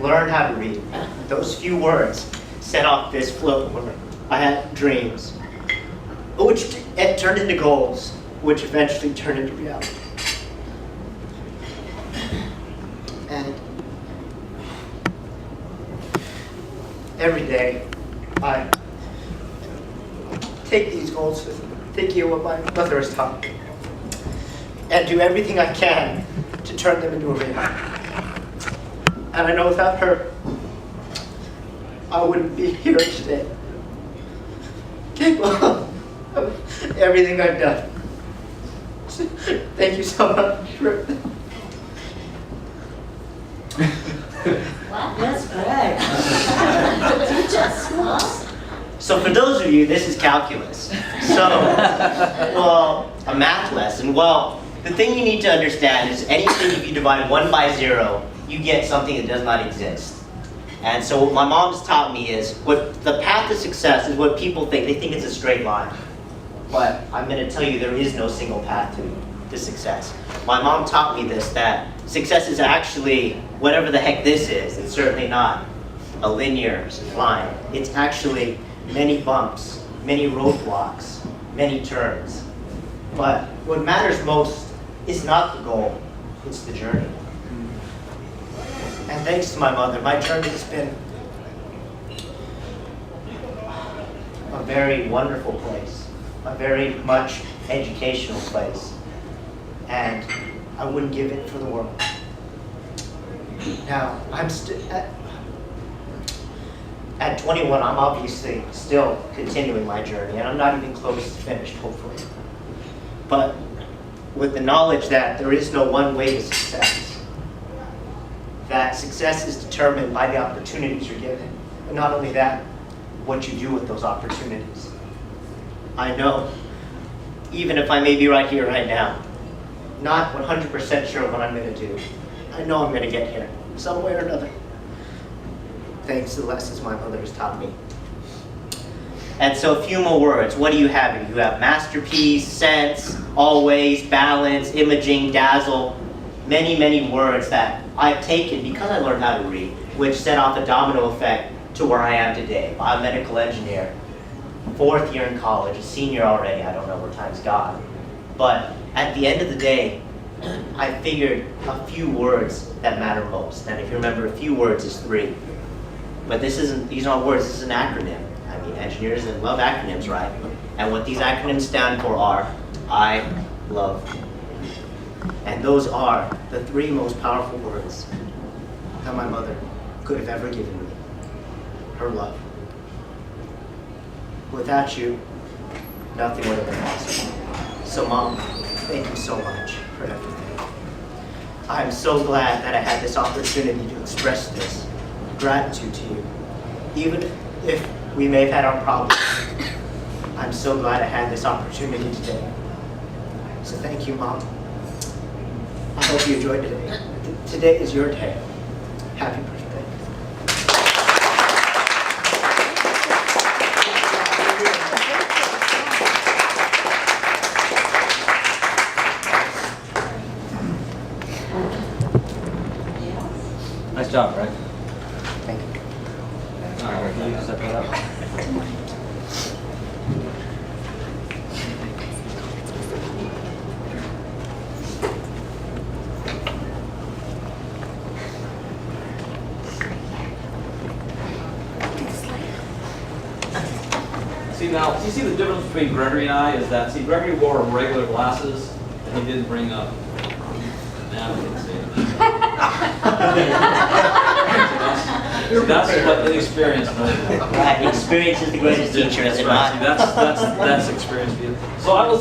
learn how to read. Those few words set off this flow where I had dreams, which it turned into goals, which eventually turned into reality. And every day, I take these goals with me, thinking of what my mother has taught me, and do everything I can to turn them into a reality. And I know without her, I wouldn't be here today, capable of everything I've done. Thank you so much. Wow, that's great. Teach us. Awesome. So for those of you, this is calculus. So, well, a math lesson. Well, the thing you need to understand is anything if you divide 1 by 0, you get something that does not exist. And so what my mom's taught me is, what the path to success is what people think. They think it's a straight line. But I'm going to tell you there is no single path to success. My mom taught me this, that success is actually whatever the heck this is. It's certainly not a linear line. It's actually many bumps, many roadblocks, many turns. But what matters most is not the goal, it's the journey. And thanks to my mother, my journey has been a very wonderful place, a very much educational place. And I wouldn't give it for the world. Now, I'm at 21, I'm obviously still continuing my journey, and I'm not even close to finished, hopefully. But with the knowledge that there is no one way to success, that success is determined by the opportunities you're given, and not only that, what you do with those opportunities. I know, even if I may be right here, right now, not 100% sure what I'm going to do, I know I'm going to get here, some way or another, thanks to the lessons my mother has taught me. And so a few more words. What do you have here? You have masterpiece, sense, always, balance, imaging, dazzle. Many, many words that I've taken because I learned how to read, which set off a domino effect to where I am today. Biomedical engineer, 4th year in college, a senior already. I don't know where time's gone. But at the end of the day, I figured a few words that matter most. And if you remember, a few words is 3. But these aren't words, this is an acronym. I mean, engineers love acronyms, right? And what these acronyms stand for are, I love you. And those are the 3 most powerful words that my mother could have ever given me. Her love. Without you, nothing would have been possible. So Mom, thank you so much for everything. I'm so glad that I had this opportunity to express this gratitude to you. Even if we may have had our problems, I'm so glad I had this opportunity today. So thank you, Mom. I hope you enjoyed today. Today is your day. Happy birthday. Nice job, Greg. Thank you. All right, can you set that up? See now, you see the difference between Gregory and I is that, see, Gregory wore regular glasses and he didn't bring up. Now we can see it. That's what inexperience knows. Right, experience is the greatest teacher, is it not? That's experience. So I was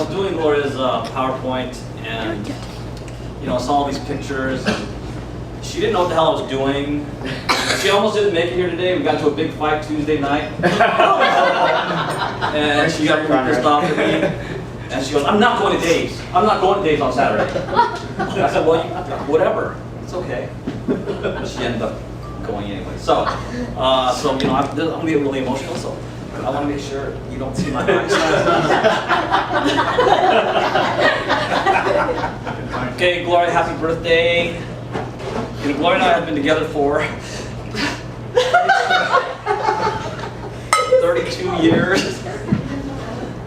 doing Gloria's PowerPoint, and saw all these pictures. And she didn't know what the hell I was doing. She almost didn't make it here today. We got into a big fight Tuesday night, and she got really pissed off at me. And she goes, "I'm not going to Dave's. I'm not going to Dave's on Saturday." And I said, "Well, whatever. It's okay." But she ended up going anyway. So, I'm gonna get really emotional. So, I want to make sure you don't see my eyes. Okay, Gloria, happy birthday. Gloria and I have been together for 32 years.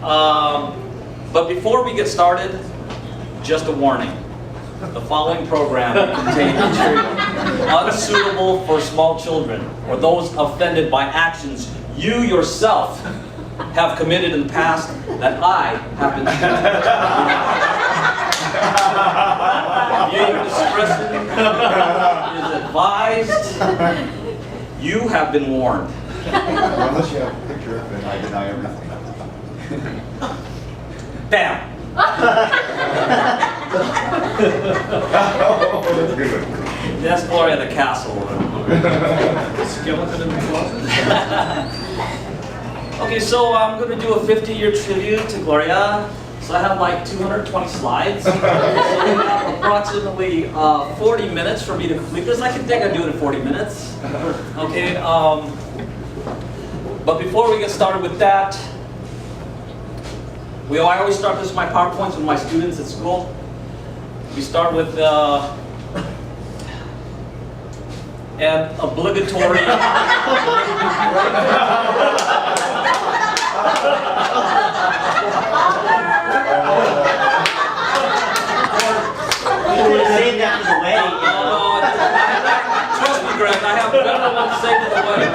But before we get started, just a warning. The following program may contain material unsuitable for small children or those offended by actions you yourself have committed in the past that I have been Viewer discretion is advised. You have been warned. Unless you have a picture of it, I deny everything. Bam! That's Gloria at the castle. Skeleton in the closet. Okay, so I'm going to do a 50-year tribute to Gloria. So I have like 220 slides. So we have approximately 40 minutes for me to complete this. I can think I do it in 40 minutes. Okay. But before we get started with that, I always start this with my PowerPoints with my students at school. We start with an obligatory. You would have saved that for the wedding. Trust me, Greg, I have better ones to say for the wedding.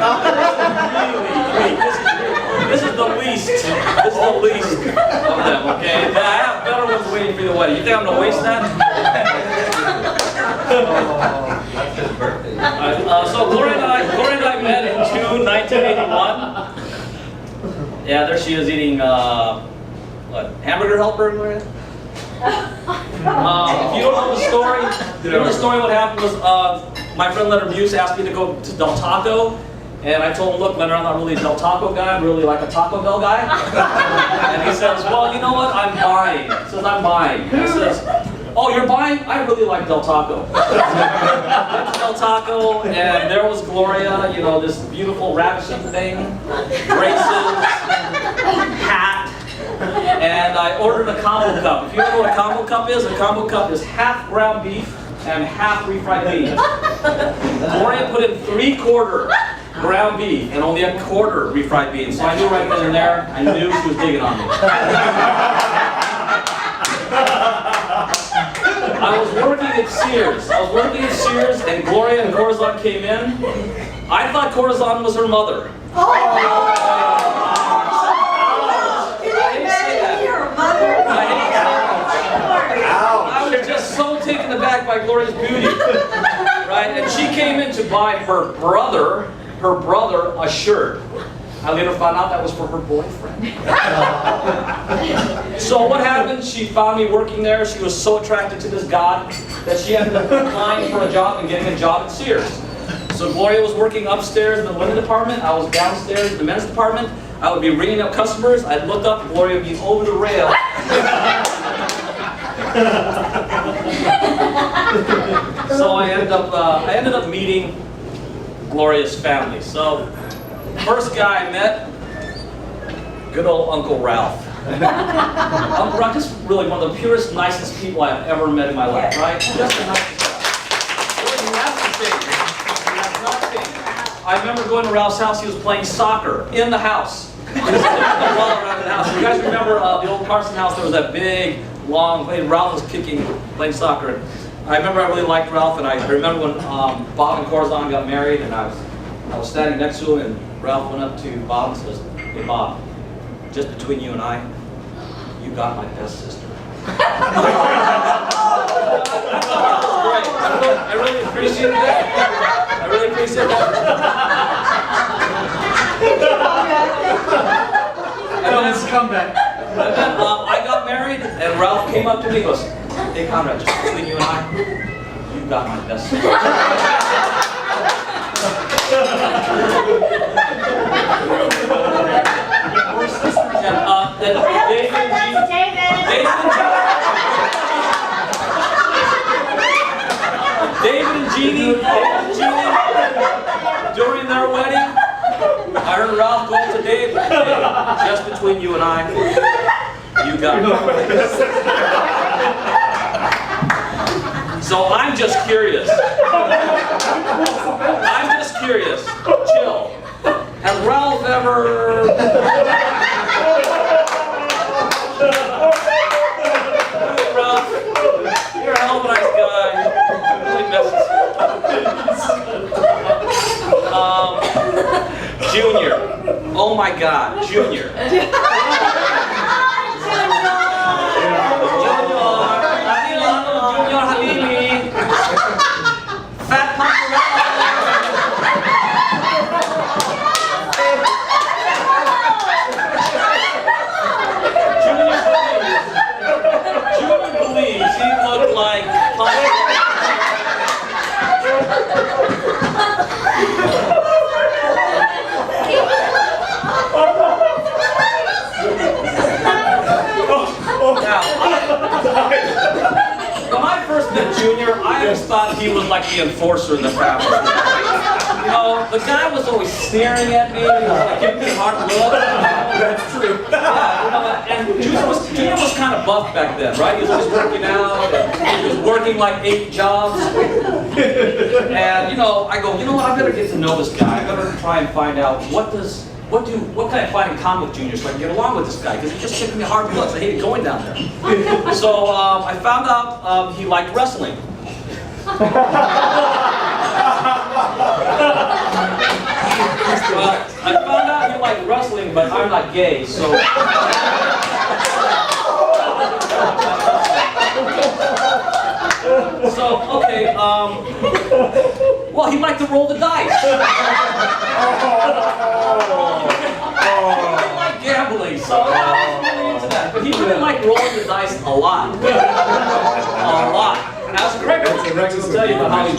This is the least. This is the least of them, okay? I have better ones waiting for the wedding. You think I'm going to waste that? That's his birthday. So Gloria and I met in June 1981. Yeah, there she is eating, what, hamburger helper, Gloria? If you don't know the story, what happened was my friend Leonard Muse asked me to go to Del Taco, and I told him, look, Leonard, I'm not really a Del Taco guy, I'm really like a Taco Bell guy. And he says, well, you know what, I'm buying. He says, I'm buying. He says, oh, you're buying? I really like Del Taco. Went to Del Taco, and there was Gloria, you know, this beautiful ravishing thing, braces, hat. And I ordered a combo cup. If you don't know what a combo cup is half ground beef and half refried beans. Gloria put in 3/4 ground beef and only 1/4 refried beans. So I knew right then and there, I knew she was digging on me. I was working at Sears. And Gloria and Corazon came in. I thought Corazon was her mother. I was just so taken aback by Gloria's beauty, right? And she came in to buy her brother a shirt. I later found out that was for her boyfriend. So what happened? She found me working there. She was so attracted to this god that she ended up applying for a job and getting a job at Sears. So Gloria was working upstairs in the linen department. I was downstairs in the men's department. I would be ringing up customers. I'd look up, Gloria would be over the rail. So I ended up meeting Gloria's family. So first guy I met, good old Uncle Ralph. Uncle Ralph, just really one of the purest, nicest people I've ever met in my life, right? Just the nicest guy. Well, he hasn't changed. He has not changed. I remember going to Ralph's house. He was playing soccer in the house. Just the ball around the house. You guys remember the old Carson house? There was that big, long play. Ralph was playing soccer. And I remember I really liked Ralph, and I remember when Bob and Corazon got married, and I was standing next to him, and Ralph went up to Bob and says, "Hey Bob, just between you and I, you got my best sister." That was great. I really appreciate that. I really appreciate that. And then it's comeback. And then I got married, and Ralph came up to me and goes, "Hey Conrad, just between you and I, you got my best sister." David and Jeannie, during their wedding, I heard Ralph go to Dave, just between you and I, you got it. So I'm just curious. I'm just curious. Chill. Has Ralph ever... Ralph, you're a hell of a nice guy. Really misses. Junior. Oh my God, Junior. Junior Habibi. Fat Pumperella. Junior believes he looked like When I first met Junior, I always thought he was like the enforcer in the family. You know, the guy was always staring at me, he was like giving me a hard look. That's true. Yeah, you know, and Junior was kind of buff back then, right? He was always working out, and he was working like 8 jobs. And you know, I go, you know what, I better get to know this guy. I better try and find out what can I find in common with Junior so I can get along with this guy, because he's just giving me hard looks. I hated going down there. So I found out he liked wrestling. I found out he liked wrestling, but I'm not gay, so... So, okay, well, he liked to roll the dice. He liked gambling, so I was really into that. But he really liked rolling the dice a lot. A lot. And I was correct. I was going to tell you about how he